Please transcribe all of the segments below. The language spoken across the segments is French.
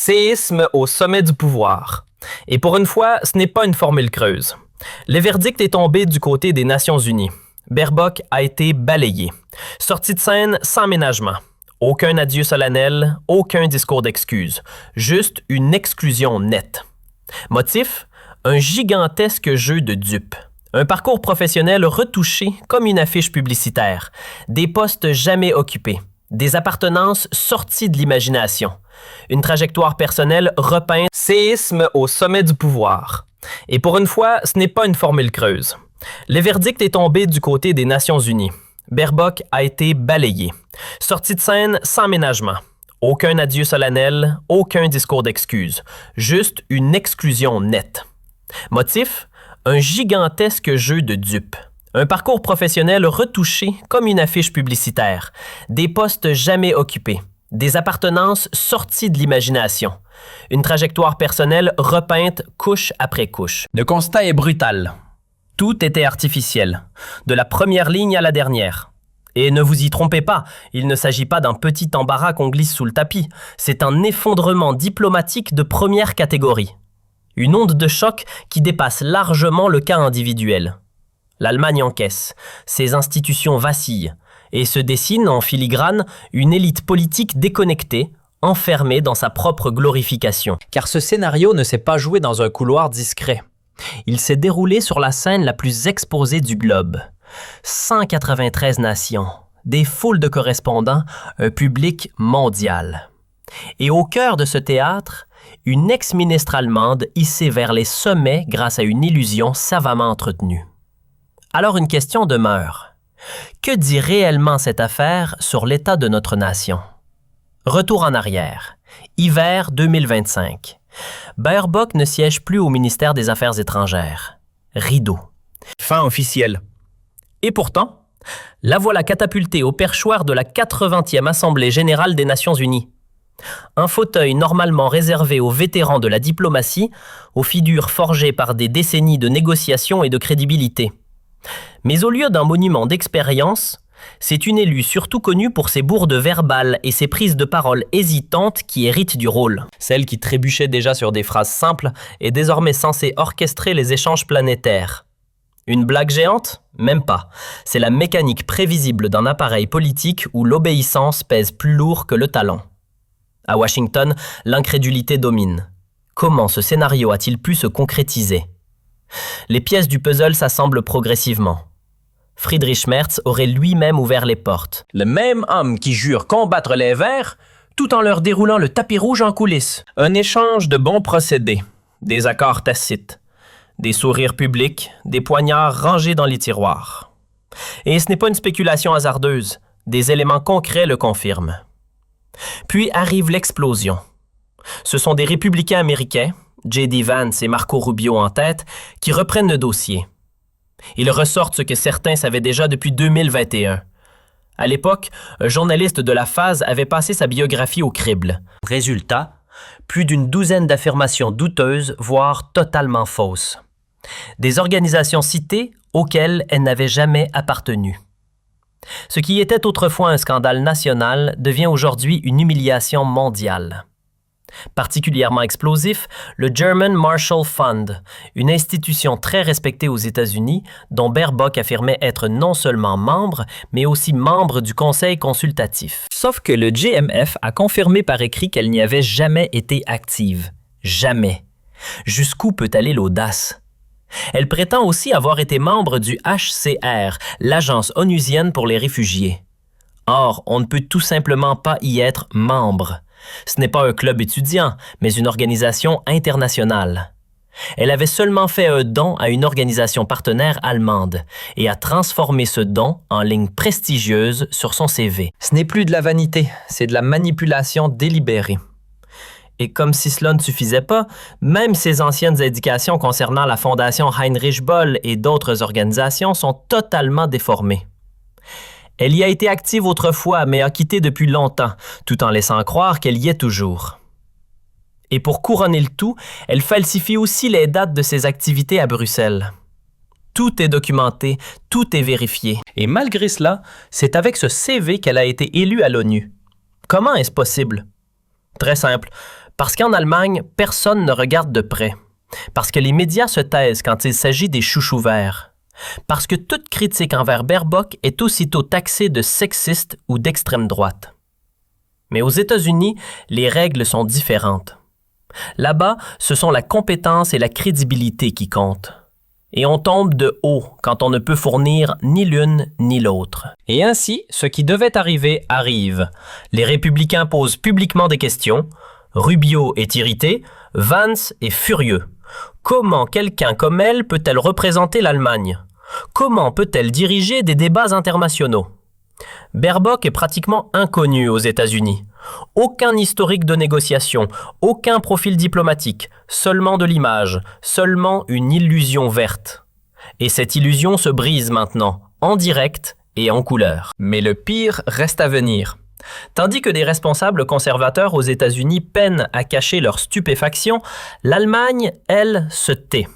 Séisme au sommet du pouvoir. Et pour une fois, ce n'est pas une formule creuse. Le verdict est tombé du côté des Nations Unies. Baerbock a été balayé. Sortie de scène sans ménagement. Aucun adieu solennel, aucun discours d'excuses. Juste une exclusion nette. Motif? Un gigantesque jeu de dupes. Un parcours professionnel retouché comme une affiche publicitaire. Des postes jamais occupés. Des appartenances sorties de l'imagination. Une trajectoire personnelle repeinte. Séisme au sommet du pouvoir. Et pour une fois, ce n'est pas une formule creuse. Le verdict est tombé du côté des Nations Unies. Baerbock a été balayé. Sortie de scène sans ménagement. Aucun adieu solennel, aucun discours d'excuses. Juste une exclusion nette. Motif? Un gigantesque jeu de dupes. Un parcours professionnel retouché comme une affiche publicitaire. Des postes jamais occupés. Des appartenances sorties de l'imagination. Une trajectoire personnelle repeinte couche après couche. Le constat est brutal. Tout était artificiel, de la première ligne à la dernière. Et ne vous y trompez pas, il ne s'agit pas d'un petit embarras qu'on glisse sous le tapis, c'est un effondrement diplomatique de première catégorie. Une onde de choc qui dépasse largement le cas individuel. L'Allemagne encaisse, ses institutions vacillent, et se dessine en filigrane une élite politique déconnectée, enfermée dans sa propre glorification. Car ce scénario ne s'est pas joué dans un couloir discret. Il s'est déroulé sur la scène la plus exposée du globe. 193 nations, des foules de correspondants, un public mondial. Et au cœur de ce théâtre, une ex-ministre allemande hissée vers les sommets grâce à une illusion savamment entretenue. Alors une question demeure. Que dit réellement cette affaire sur l'état de notre nation? Retour en arrière. Hiver 2025. Baerbock ne siège plus au ministère des Affaires étrangères. Rideau. Fin officielle. Et pourtant, la voilà catapultée au perchoir de la 80e Assemblée générale des Nations unies. Un fauteuil normalement réservé aux vétérans de la diplomatie, aux figures forgées par des décennies de négociations et de crédibilité. Mais au lieu d'un monument d'expérience, c'est une élue surtout connue pour ses bourdes verbales et ses prises de parole hésitantes qui héritent du rôle. Celle qui trébuchait déjà sur des phrases simples est désormais censée orchestrer les échanges planétaires. Une blague géante? Même pas. C'est la mécanique prévisible d'un appareil politique où l'obéissance pèse plus lourd que le talent. À Washington, l'incrédulité domine. Comment ce scénario a-t-il pu se concrétiser? Les pièces du puzzle s'assemblent progressivement. Friedrich Merz aurait lui-même ouvert les portes. Le même homme qui jure combattre les Verts, tout en leur déroulant le tapis rouge en coulisses. Un échange de bons procédés, des accords tacites, des sourires publics, des poignards rangés dans les tiroirs. Et ce n'est pas une spéculation hasardeuse, des éléments concrets le confirment. Puis arrive l'explosion. Ce sont des républicains américains, J.D. Vance et Marco Rubio en tête, qui reprennent le dossier. Ils ressortent ce que certains savaient déjà depuis 2021. À l'époque, un journaliste de la phase avait passé sa biographie au crible. Résultat, plus d'une douzaine d'affirmations douteuses, voire totalement fausses. Des organisations citées auxquelles elles n'avaient jamais appartenu. Ce qui était autrefois un scandale national devient aujourd'hui une humiliation mondiale. Particulièrement explosif, le German Marshall Fund, une institution très respectée aux États-Unis, dont Baerbock affirmait être non seulement membre, mais aussi membre du conseil consultatif. Sauf que le GMF a confirmé par écrit qu'elle n'y avait jamais été active. Jamais. Jusqu'où peut aller l'audace? Elle prétend aussi avoir été membre du HCR, l'Agence onusienne pour les réfugiés. Or, on ne peut tout simplement pas y être membre. Ce n'est pas un club étudiant, mais une organisation internationale. Elle avait seulement fait un don à une organisation partenaire allemande et a transformé ce don en ligne prestigieuse sur son CV. Ce n'est plus de la vanité, c'est de la manipulation délibérée. Et comme si cela ne suffisait pas, même ses anciennes indications concernant la Fondation Heinrich Böll et d'autres organisations sont totalement déformées. Elle y a été active autrefois, mais a quitté depuis longtemps, tout en laissant croire qu'elle y est toujours. Et pour couronner le tout, elle falsifie aussi les dates de ses activités à Bruxelles. Tout est documenté, tout est vérifié. Et malgré cela, c'est avec ce CV qu'elle a été élue à l'ONU. Comment est-ce possible? Très simple. Parce qu'en Allemagne, personne ne regarde de près. Parce que les médias se taisent quand il s'agit des chouchous verts. Parce que toute critique envers Baerbock est aussitôt taxée de sexiste ou d'extrême droite. Mais aux États-Unis, les règles sont différentes. Là-bas, ce sont la compétence et la crédibilité qui comptent. Et on tombe de haut quand on ne peut fournir ni l'une ni l'autre. Et ainsi, ce qui devait arriver arrive. Les républicains posent publiquement des questions. Rubio est irrité, Vance est furieux. Comment quelqu'un comme elle peut-elle représenter l'Allemagne? Comment peut-elle diriger des débats internationaux? Baerbock est pratiquement inconnu aux États-Unis. Aucun historique de négociation, aucun profil diplomatique, seulement de l'image, seulement une illusion verte. Et cette illusion se brise maintenant, en direct et en couleur. Mais le pire reste à venir. Tandis que des responsables conservateurs aux États-Unis peinent à cacher leur stupéfaction, l'Allemagne, elle, se tait.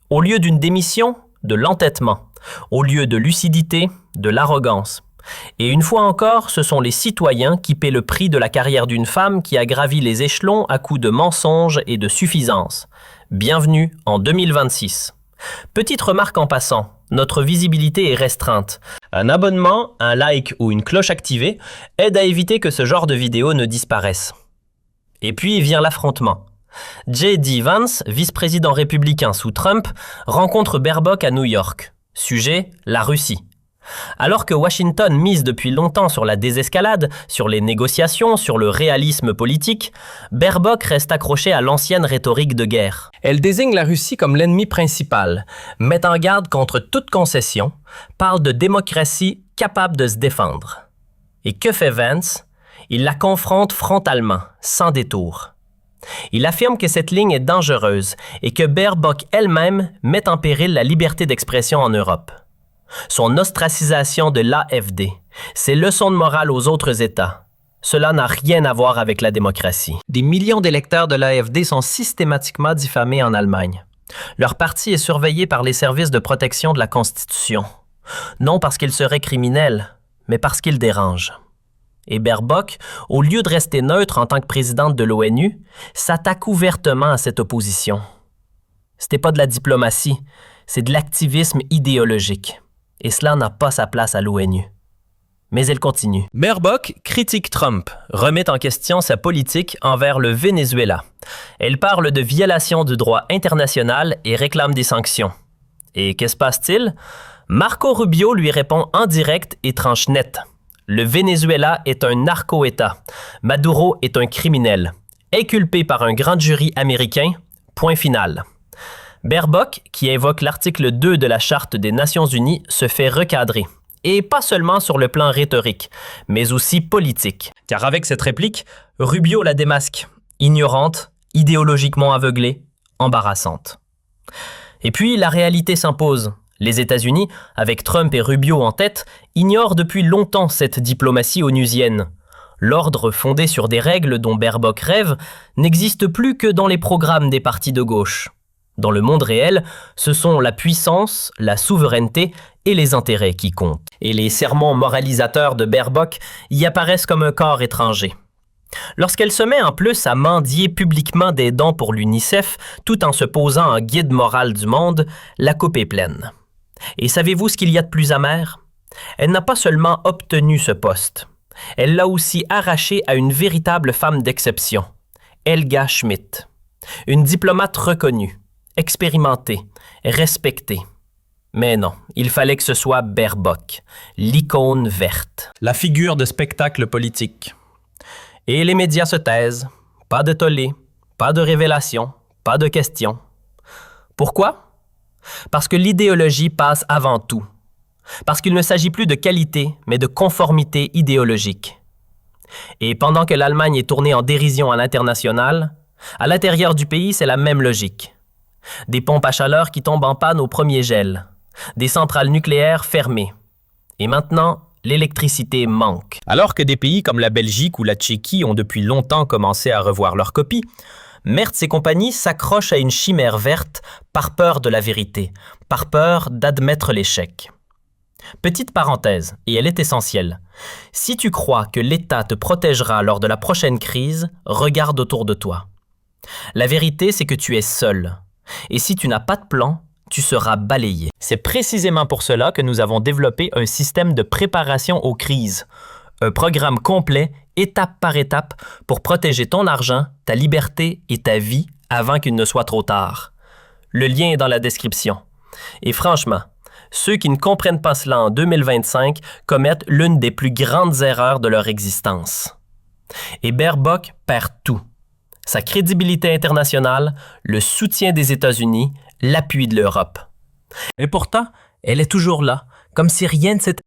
Au lieu d'une démission, de l'entêtement. Au lieu de lucidité, de l'arrogance. Et une fois encore, ce sont les citoyens qui paient le prix de la carrière d'une femme qui a gravi les échelons à coups de mensonges et de suffisance. Bienvenue en 2026. Petite remarque en passant, notre visibilité est restreinte. Un abonnement, un like ou une cloche activée aide à éviter que ce genre de vidéos ne disparaissent. Et puis vient l'affrontement. J.D. Vance, vice-président républicain sous Trump, rencontre Baerbock à New York. Sujet, la Russie. Alors que Washington mise depuis longtemps sur la désescalade, sur les négociations, sur le réalisme politique, Baerbock reste accroché à l'ancienne rhétorique de guerre. Elle désigne la Russie comme l'ennemi principal, met en garde contre toute concession, parle de démocratie capable de se défendre. Et que fait Vance? Il la confronte frontalement, sans détour. Il affirme que cette ligne est dangereuse et que Baerbock elle-même met en péril la liberté d'expression en Europe. Son ostracisation de l'AfD, ses leçons de morale aux autres États, cela n'a rien à voir avec la démocratie. Des millions d'électeurs de l'AfD sont systématiquement diffamés en Allemagne. Leur parti est surveillé par les services de protection de la Constitution. Non parce qu'ils seraient criminels, mais parce qu'ils dérangent. Et Baerbock, au lieu de rester neutre en tant que présidente de l'ONU, s'attaque ouvertement à cette opposition. C'était pas de la diplomatie, c'est de l'activisme idéologique. Et cela n'a pas sa place à l'ONU. Mais elle continue. Baerbock critique Trump, remet en question sa politique envers le Venezuela. Elle parle de violation du droit international et réclame des sanctions. Et qu'est-ce passe-t-il? Marco Rubio lui répond en direct et tranche net. Le Venezuela est un narco-État. Maduro est un criminel. Inculpé par un grand jury américain, point final. Baerbock, qui invoque l'article 2 de la Charte des Nations Unies, se fait recadrer. Et pas seulement sur le plan rhétorique, mais aussi politique. Car avec cette réplique, Rubio la démasque. Ignorante, idéologiquement aveuglée, embarrassante. Et puis, la réalité s'impose. Les États-Unis, avec Trump et Rubio en tête, ignorent depuis longtemps cette diplomatie onusienne. L'ordre fondé sur des règles dont Baerbock rêve n'existe plus que dans les programmes des partis de gauche. Dans le monde réel, ce sont la puissance, la souveraineté et les intérêts qui comptent. Et les sermons moralisateurs de Baerbock y apparaissent comme un corps étranger. Lorsqu'elle se met en plus à mendier publiquement des dons pour l'UNICEF, tout en se posant en guide moral du monde, la coupe est pleine. Et savez-vous ce qu'il y a de plus amer? Elle n'a pas seulement obtenu ce poste, elle l'a aussi arraché à une véritable femme d'exception, Helga Schmidt, une diplomate reconnue, expérimentée, respectée. Mais non, il fallait que ce soit Baerbock, l'icône verte, la figure de spectacle politique. Et les médias se taisent, pas de tollé, pas de révélation, pas de questions. Pourquoi? Parce que l'idéologie passe avant tout. Parce qu'il ne s'agit plus de qualité, mais de conformité idéologique. Et pendant que l'Allemagne est tournée en dérision à l'international, à l'intérieur du pays, c'est la même logique. Des pompes à chaleur qui tombent en panne au premier gel, des centrales nucléaires fermées. Et maintenant, l'électricité manque. Alors que des pays comme la Belgique ou la Tchéquie ont depuis longtemps commencé à revoir leur copie, Merz et compagnie s'accrochent à une chimère verte par peur de la vérité, par peur d'admettre l'échec. Petite parenthèse, et elle est essentielle. Si tu crois que l'État te protégera lors de la prochaine crise, regarde autour de toi. La vérité, c'est que tu es seul. Et si tu n'as pas de plan, tu seras balayé. C'est précisément pour cela que nous avons développé un système de préparation aux crises. Un programme complet, étape par étape, pour protéger ton argent, ta liberté et ta vie avant qu'il ne soit trop tard. Le lien est dans la description. Et franchement, ceux qui ne comprennent pas cela en 2025 commettent l'une des plus grandes erreurs de leur existence. Et Baerbock perd tout. Sa crédibilité internationale, le soutien des États-Unis, l'appui de l'Europe. Et pourtant, elle est toujours là, comme si rien ne s'était